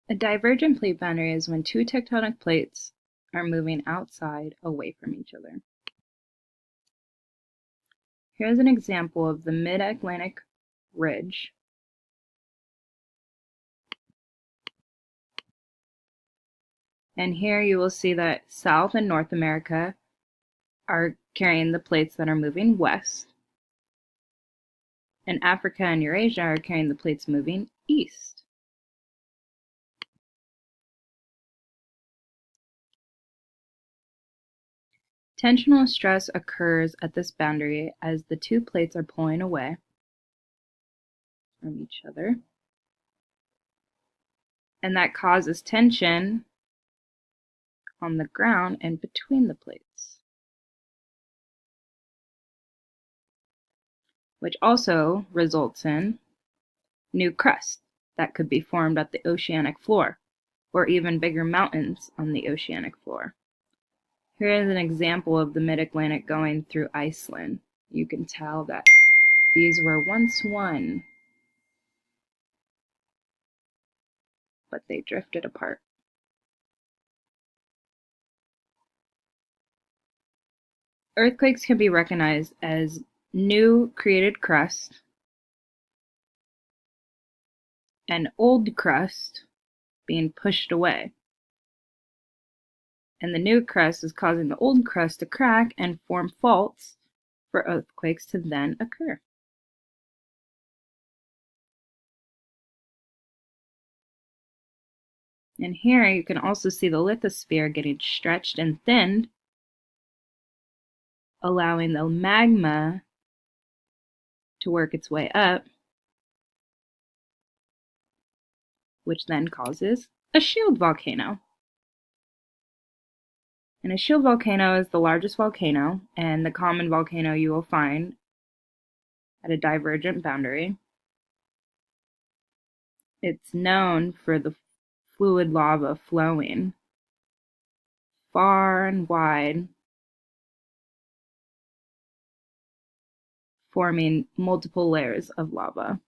A divergent plate boundary is when two tectonic plates are moving outside away from each other. Here's an example of the Mid-Atlantic Ridge. And here you will see that South and North America are carrying the plates that are moving west, and Africa and Eurasia are carrying the plates moving east. Tensional stress occurs at this boundary as the two plates are pulling away from each other, and that causes tension on the ground and between the plates, which also results in new crust that could be formed at the oceanic floor, or even bigger mountains on the oceanic floor. Here is an example of the Mid-Atlantic going through Iceland. You can tell that these were once one, but they drifted apart. Earthquakes can be recognized as new created crust and old crust being pushed away. And the new crust is causing the old crust to crack and form faults for earthquakes to then occur. And here you can also see the lithosphere getting stretched and thinned, allowing the magma to work its way up, which then causes a shield volcano. And a shield volcano is the largest volcano and the common volcano you will find at a divergent boundary. It's known for the fluid lava flowing far and wide, forming multiple layers of lava.